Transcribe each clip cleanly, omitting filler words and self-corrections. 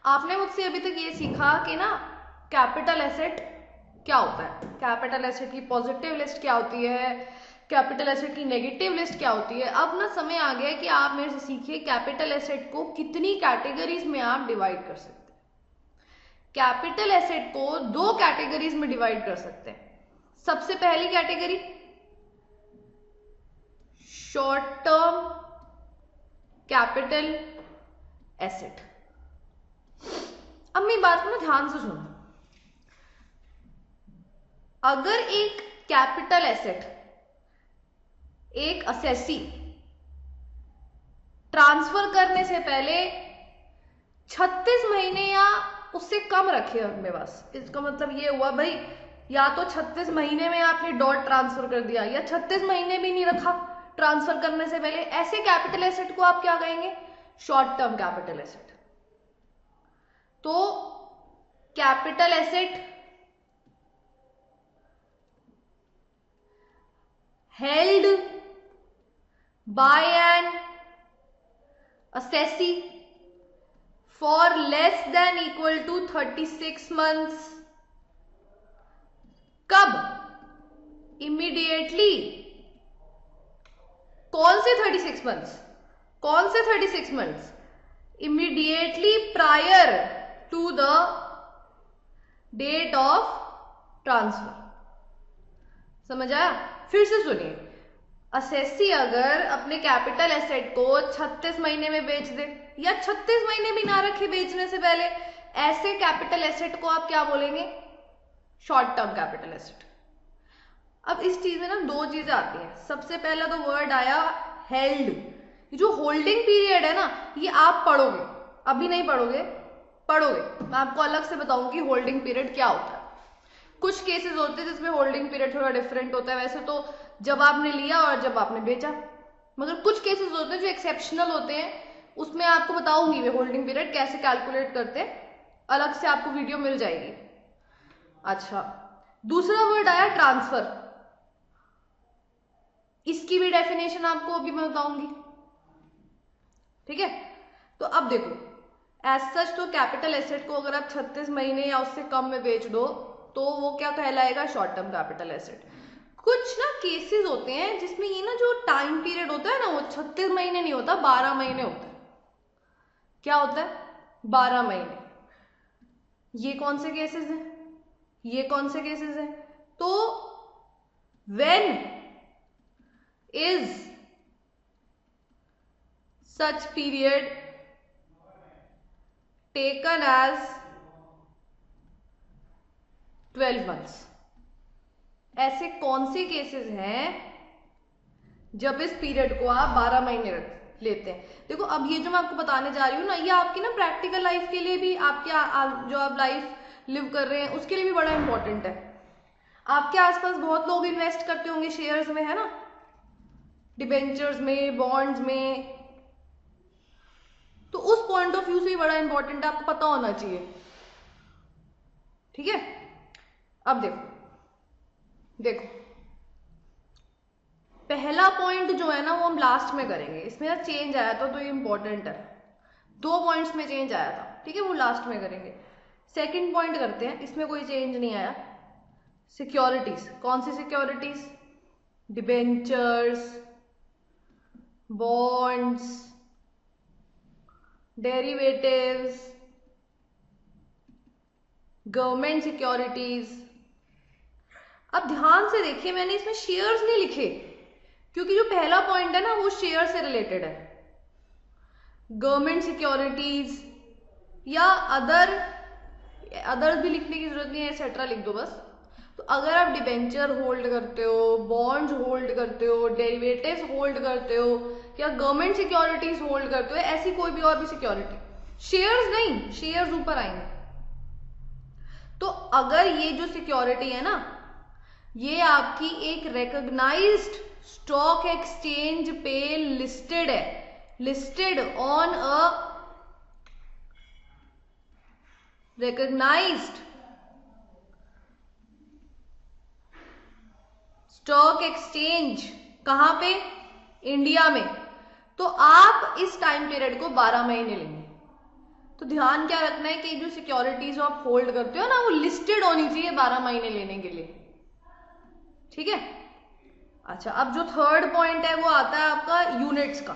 आपने मुझसे अभी तक ये सीखा कि ना कैपिटल एसेट क्या होता है, कैपिटल एसेट की पॉजिटिव लिस्ट क्या होती है, कैपिटल एसेट की नेगेटिव लिस्ट क्या होती है। अब ना समय आ गया है कि आप मेरे से सीखिए कैपिटल एसेट को कितनी कैटेगरीज में आप डिवाइड कर सकते हैं। कैपिटल एसेट को दो कैटेगरीज में डिवाइड कर सकते हैं। सबसे पहली category short term capital asset. अब मेरी बात को ना ध्यान से सुनो। अगर एक कैपिटल एसेट, एक असेसी ट्रांसफर करने से पहले 36 महीने या उससे कम रखे अपने पास, इसका मतलब ये हुआ भाई या तो 36 महीने में आपने डॉट ट्रांसफर कर दिया या 36 महीने भी नहीं रखा ट्रांसफर करने से पहले, ऐसे कैपिटल एसेट को आप क्या कहेंगे? Short term capital asset. तो capital asset held by an assessee for less than equal to 36 months। कब? इमीडिएटली। कौन से 36 मंथ्स? कौन से 36 months? Immediately prior to the date of transfer. समझ आया? फिर से सुनिए, असेसी अगर अपने कैपिटल एसेट को 36 महीने में बेच दे या 36 महीने भी ना रखे बेचने से पहले, ऐसे कैपिटल एसेट को आप क्या बोलेंगे? Short term capital asset. अब इस चीज में ना दो चीजें आती हैं। सबसे पहला तो वर्ड आया हेल्ड। जो होल्डिंग पीरियड है ना, ये आप पढ़ोगे, अभी नहीं पढ़ोगे, पढ़ोगे। मैं आपको अलग से बताऊंगी होल्डिंग पीरियड क्या होता है। कुछ केसेस होते हैं जिसमें होल्डिंग पीरियड थोड़ा डिफरेंट होता है, वैसे तो जब आपने लिया और जब आपने बेचा, मगर कुछ केसेस होते हैं जो एक्सेप्शनल होते हैं, उसमें आपको बताऊंगी मैं होल्डिंग पीरियड कैसे कैलकुलेट करते हैं, अलग से आपको वीडियो मिल जाएगी। अच्छा, दूसरा वर्ड आया ट्रांसफर। इसकी भी डेफिनेशन आपको अभी मैं बताऊंगी, ठीक है? तो अब देखो, एज सच तो कैपिटल एसेट को अगर आप 36 महीने या उससे कम में बेच दो तो वो क्या कहलाएगा? Short term capital asset. कुछ ना केसेस होते हैं जिसमें ये ना जो टाइम पीरियड होता है ना, वो 36 महीने नहीं होता, 12 महीने होता है। क्या होता है? 12 महीने। ये कौन से केसेस हैं? ये कौन से केसेस हैं? तो when is such period taken as 12 months. ऐसे कौन से केसेस हैं जब इस पीरियड को आप 12 महीने लेते हैं? देखो, अब ये जो मैं आपको बताने जा रही हूँ ना, ये आपकी ना प्रैक्टिकल लाइफ के लिए भी, आपके जो आप लाइफ लिव कर रहे हैं उसके लिए भी बड़ा इंपॉर्टेंट है। आपके आसपास बहुत लोग इन्वेस्ट करते होंगे शेयर्स में, है ना, डिबेंचर्स में, बॉन्ड्स में, तो उस पॉइंट ऑफ व्यू से भी बड़ा इंपॉर्टेंट है, आपको पता होना चाहिए, ठीक है? अब देखो, पहला पॉइंट जो है ना वो हम लास्ट में करेंगे। इसमें ना चेंज आया था तो ये इंपॉर्टेंट है। 2 पॉइंट्स में चेंज आया था, ठीक है, वो लास्ट में करेंगे। सेकंड पॉइंट करते हैं, इसमें कोई चेंज नहीं आया। सिक्योरिटीज। कौन सी securities? Debentures, bonds, derivatives, government securities. अब ध्यान से देखिए, मैंने इसमें शेयर्स नहीं लिखे क्योंकि जो पहला पॉइंट है ना वो शेयर से रिलेटेड है। गवर्नमेंट सिक्योरिटीज या अदर भी लिखने की जरूरत नहीं है, एक्सेट्रा लिख दो बस। तो अगर आप डिबेंचर होल्ड करते हो, बॉन्ड्स होल्ड करते हो, डेरिवेटिव्स होल्ड करते हो या गवर्नमेंट सिक्योरिटीज होल्ड करते हो, ऐसी कोई भी और भी सिक्योरिटी, शेयर्स नहीं, शेयर्स ऊपर आएंगे। तो अगर ये जो सिक्योरिटी है ना, ये आपकी एक रिकॉग्नाइज्ड स्टॉक एक्सचेंज पे लिस्टेड है, listed on a recognized stock exchange, कहां पे? इंडिया में, तो आप इस टाइम पीरियड को 12 महीने लेंगे। तो ध्यान क्या रखना है कि जो सिक्योरिटीज आप होल्ड करते हो ना, वो लिस्टेड होनी चाहिए 12 महीने लेने के लिए, ठीक है। अच्छा, अब जो थर्ड पॉइंट है वो आता है आपका यूनिट्स का।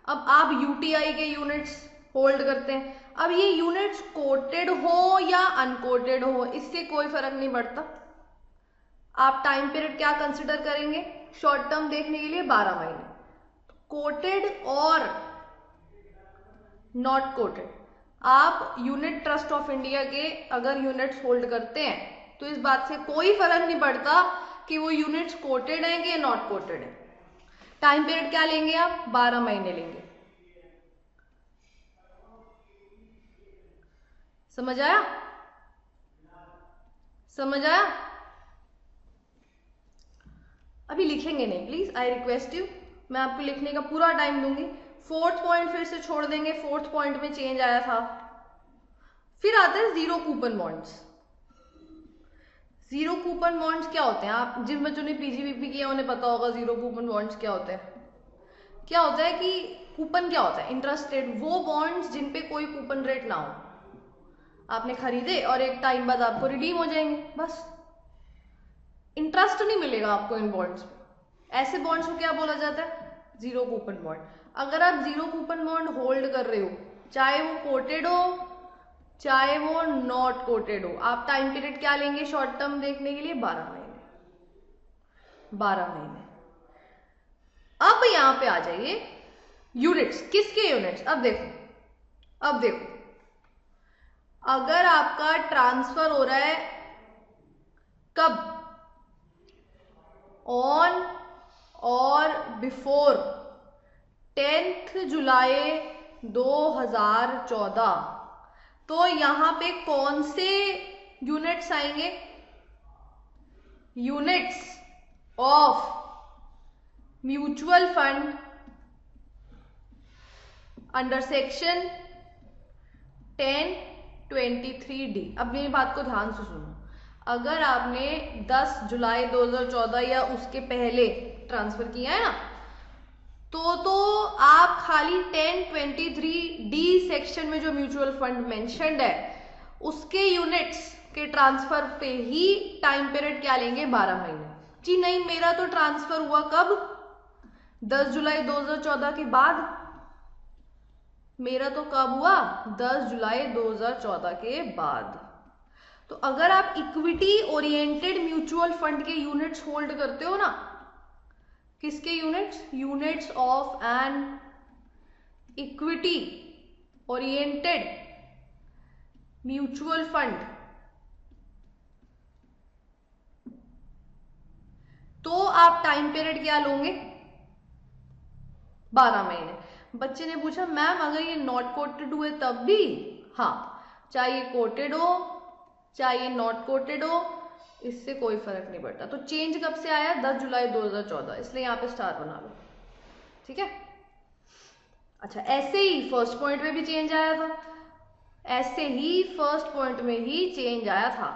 अब आप यूटीआई के यूनिट्स होल्ड करते हैं। अब ये यूनिट्स कोटेड हो या अनकोटेड हो, इससे कोई फर्क नहीं पड़ता। आप टाइम पीरियड क्या कंसिडर करेंगे शॉर्ट टर्म देखने के लिए? 12 महीने। कोटेड और नॉट कोटेड, आप यूनिट ट्रस्ट ऑफ इंडिया के अगर यूनिट्स होल्ड करते हैं तो इस बात से कोई फर्क नहीं पड़ता कि वो यूनिट्स कोटेड हैं कि नॉट कोटेड है। टाइम पीरियड क्या लेंगे आप? 12 महीने लेंगे। समझ आया? समझ आया? अभी लिखेंगे नहीं प्लीज, आई रिक्वेस्ट यू, मैं आपको लिखने का पूरा टाइम दूंगी। फोर्थ पॉइंट फिर से छोड़ देंगे, फोर्थ पॉइंट में चेंज आया था। फिर आते हैं zero coupon bonds. Zero coupon bonds क्या होते हैं? आप जिन बच्चों ने पीजीबीपी किया उन्हें पता होगा जीरो कूपन बॉन्ड्स क्या होते हैं। क्या होता है कि कूपन क्या होता है? इंटरेस्ट रेट, वो बॉन्ड्स जिन पे कोई कूपन रेट ना हो, आपने खरीदे और एक टाइम बाद आपको रिडीम हो जाएंगे, बस इंटरेस्ट नहीं मिलेगा आपको इन बॉन्ड्स पे। ऐसे बॉन्ड्स को क्या बोला जाता है? Zero coupon bond. अगर आप जीरो कूपन बॉन्ड होल्ड कर रहे हो, चाहे वो कोटेड हो चाहे वो नॉट कोटेड हो, आप टाइम पीरियड क्या लेंगे शॉर्ट टर्म देखने के लिए? 12 महीने। 12 महीने। अब यहां पे आ जाइए यूनिट्स। किसके यूनिट्स? अब देखो, अगर आपका ट्रांसफर हो रहा है कब? ऑन और बिफोर 10 जुलाई 2014, तो यहां पे कौन से यूनिट्स आएंगे? Units of mutual fund under section 1023D। अब मेरी बात को ध्यान से सुनो। अगर आपने 10 जुलाई 2014 या उसके पहले ट्रांसफर किया है ना, तो आप खाली 1023D सेक्शन में जो म्यूचुअल फंड मेंशन्ड है उसके यूनिट्स के ट्रांसफर पे ही टाइम पीरियड क्या लेंगे? 12 महीने। जी नहीं, मेरा तो ट्रांसफर हुआ कब? 10 जुलाई 2014 के बाद। मेरा तो कब हुआ? 10 जुलाई 2014 के बाद। तो अगर आप इक्विटी ओरिएंटेड म्यूचुअल फंड के यूनिट्स होल्ड करते हो ना, किसके units? Units of an equity oriented mutual fund, तो आप टाइम पीरियड क्या लोगे? 12 महीने। बच्चे ने पूछा मैम अगर ये नॉट कोटेड हुए तब भी? हाँ, चाहे ये कोटेड हो चाहे ये नॉट कोटेड हो, इससे कोई फर्क नहीं पड़ता। तो चेंज कब से आया? 10 जुलाई 2014, इसलिए यहां पे स्टार बना लो, ठीक है। अच्छा, ऐसे ही फर्स्ट पॉइंट में भी चेंज आया था, ऐसे ही फर्स्ट पॉइंट में ही चेंज आया था।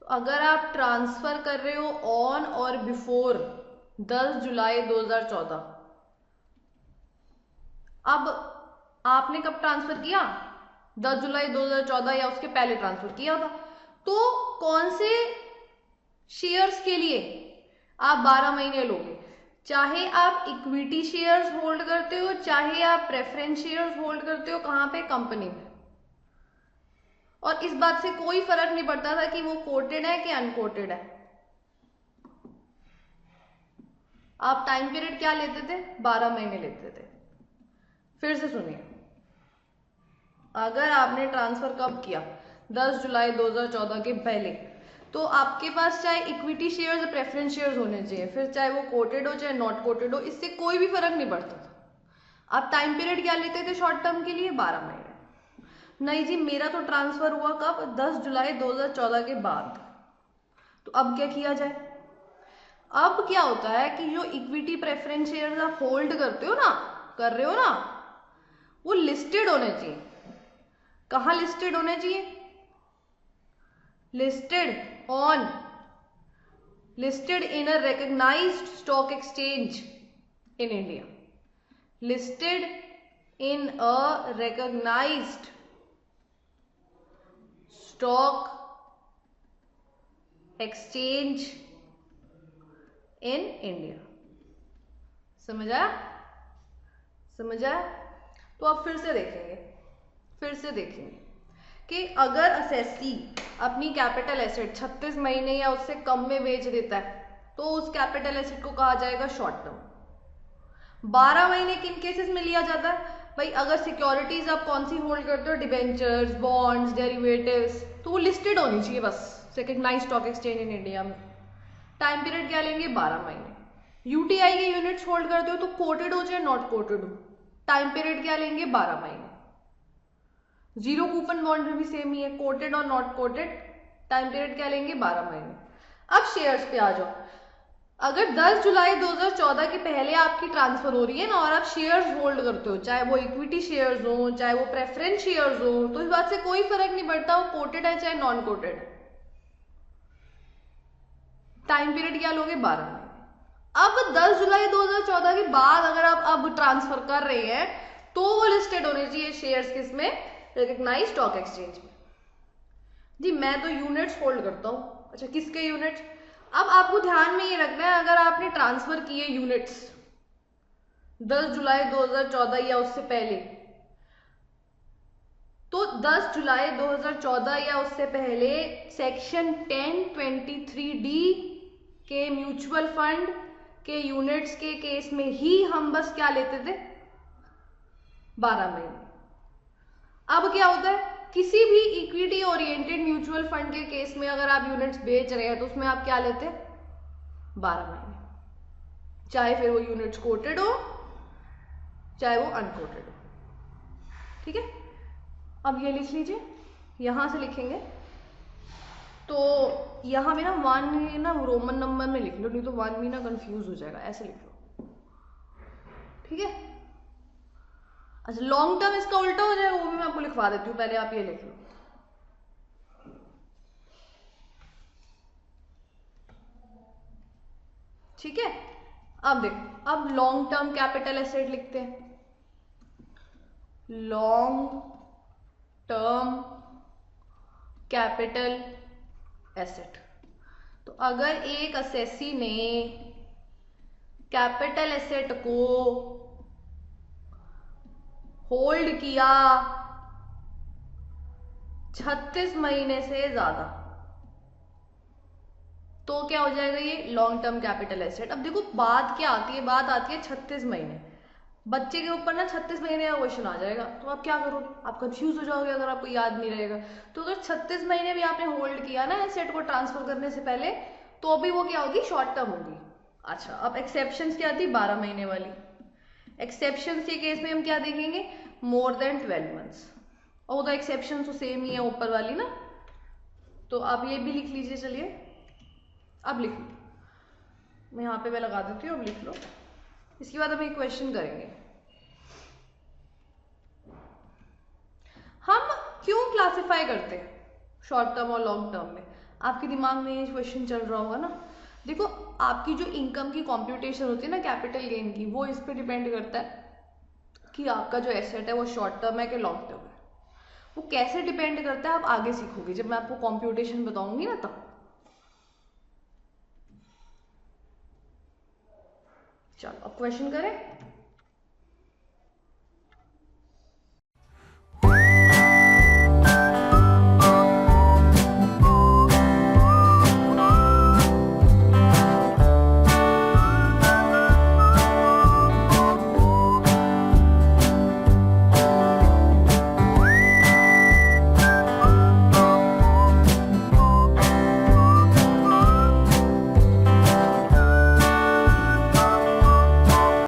तो अगर आप ट्रांसफर कर रहे हो ऑन और बिफोर 10 जुलाई 2014, अब आपने कब ट्रांसफर किया? 10 जुलाई 2014 या उसके पहले ट्रांसफर किया था, तो कौन से शेयर्स के लिए आप 12 महीने लोगे? चाहे आप इक्विटी शेयर्स होल्ड करते हो चाहे आप प्रेफरेंस शेयर्स होल्ड करते हो, कहां पे? कंपनी में। और इस बात से कोई फर्क नहीं पड़ता था कि वो कोटेड है कि अनकोटेड है। आप टाइम पीरियड क्या लेते थे? 12 महीने लेते थे। फिर से सुनिए, अगर आपने ट्रांसफर कब किया? 10 जुलाई 2014 के पहले, तो आपके पास चाहे इक्विटी शेयर्स या प्रेफरेंस शेयर्स होने चाहिए, फिर चाहे वो कोटेड हो चाहे नॉट कोटेड हो, इससे कोई भी फर्क नहीं पड़ता था। आप टाइम पीरियड क्या लेते थे शॉर्ट टर्म के लिए? 12 महीने। नहीं जी, मेरा तो ट्रांसफर हुआ कब? 10 जुलाई 2014 के बाद। तो अब क्या किया जाए? अब क्या होता है कि जो इक्विटी प्रेफरेंस शेयर्स आप होल्ड करते हो ना, कर रहे हो ना, वो लिस्टेड होने चाहिए। कहां लिस्टेड होने चाहिए? Listed in a recognized stock exchange in India. Listed in a recognized stock exchange in India. समझ आया? समझ आया? तो अब फिर से देखेंगे कि अगर असेसी अपनी कैपिटल एसेट 36 महीने या उससे कम में बेच देता है तो उस कैपिटल एसेट को कहा जाएगा शॉर्ट टर्म। 12 महीने किन केसेस में लिया जाता है भाई? अगर सिक्योरिटीज आप कौन सी होल्ड करते हो, डिबेंचर्स, बॉन्ड्स, डेरिवेटिव्स, तो वो लिस्टेड होनी चाहिए बस recognize stock exchange in India में। टाइम पीरियड क्या लेंगे? 12 महीने। यूटीआई के यूनिट्स होल्ड करते हो तो कोटेड हो चाहे नॉट कोटेड हो, टाइम पीरियड क्या लेंगे? 12 महीने। जीरो कूपन बॉन्ड में भी सेम ही है, कोटेड और नॉट कोटेड, टाइम पीरियड क्या लेंगे? 12 महीने। अब शेयर्स पे आ जाओ। अगर 10 जुलाई 2014 के पहले आपकी ट्रांसफर हो रही है ना और आप शेयर्स होल्ड करते हो, चाहे वो इक्विटी शेयर्स हो चाहे वो प्रेफरेंस शेयर्स हो, तो इस बात से कोई फर्क नहीं पड़ता वो कोटेड है चाहे नॉन कोटेड है। टाइम पीरियड क्या लोगे? 12 महीने। अब 10 जुलाई 2014 के बाद अगर आप अब ट्रांसफर कर रहे हैं तो वो लिस्टेड होने चाहिए शेयर्स किसमें? रिकग्नाइज स्टॉक एक्सचेंज में। जी मैं तो यूनिट्स होल्ड करता हूं। अच्छा किसके यूनिट्स? अब आपको ध्यान में ये रखना है अगर आपने ट्रांसफर किए यूनिट्स 10 जुलाई 2014 या उससे पहले, तो 10 जुलाई 2014 या उससे पहले सेक्शन 1023D के म्यूचुअल फंड के यूनिट्स के केस में ही हम बस क्या लेते थे? 12 महीने। अब क्या होता है? किसी भी इक्विटी ओरिएंटेड म्यूचुअल फंड के केस में अगर आप यूनिट्स बेच रहे हैं तो उसमें आप क्या लेते हैं? 12 महीने, चाहे फिर वो यूनिट्स कोटेड हो चाहे वो अनकोटेड हो। ठीक है, अब ये लिख लीजिए, यहां से लिखेंगे तो यहां में ना 1 ना रोमन नंबर में लिख लो, नहीं तो 1 भी ना कंफ्यूज हो जाएगा, ऐसे लिख लो। ठीक है, अच्छा लॉन्ग टर्म इसका उल्टा हो जाएगा, वो भी मैं आपको लिखवा देती हूँ, पहले आप ये लिख लो। ठीक है, अब देखो, अब लॉन्ग टर्म कैपिटल एसेट लिखते हैं। लॉन्ग टर्म कैपिटल एसेट, तो अगर एक असेसी ने कैपिटल एसेट को होल्ड किया 36 महीने से ज्यादा तो क्या हो जाएगा? ये लॉन्ग टर्म कैपिटल एसेट। अब देखो बात क्या आती है, बात आती है 36 महीने। बच्चे के ऊपर ना 36 महीने का क्वेश्चन आ जाएगा तो आप क्या करोगे? आप कंफ्यूज हो जाओगे अगर आपको याद नहीं रहेगा। तो अगर 36 महीने भी आपने होल्ड किया ना एसेट को ट्रांसफर करने से पहले, तो भी वो क्या होगी? शॉर्ट टर्म होगी। अच्छा अब एक्सेप्शन क्या थी? 12 महीने वाली। एक्सेप्शन के केस में हम क्या देखेंगे? More than 12 months. और वो तो एक्सेप्शन तो सेम ही है ऊपर वाली ना, तो आप ये भी लिख लीजिए। चलिए अब लिख लो, मैं यहाँ पे मैं लगा देती हूँ, अब लिख लो। इसके बाद हम एक क्वेश्चन करेंगे, हम क्यों क्लासिफाई करते हैं शॉर्ट टर्म और लॉन्ग टर्म में? आपके दिमाग में ये क्वेश्चन चल रहा होगा ना। देखो आपकी जो इनकम की कॉम्प्यूटेशन होती है ना कैपिटल गेन की, वो इस पे डिपेंड करता है कि आपका जो एसेट है वो शॉर्ट टर्म है कि लॉन्ग टर्म है। वो कैसे डिपेंड करता है आप आगे सीखोगे, जब मैं आपको कॉम्प्यूटेशन बताऊंगी ना तब। चलो अब क्वेश्चन करें।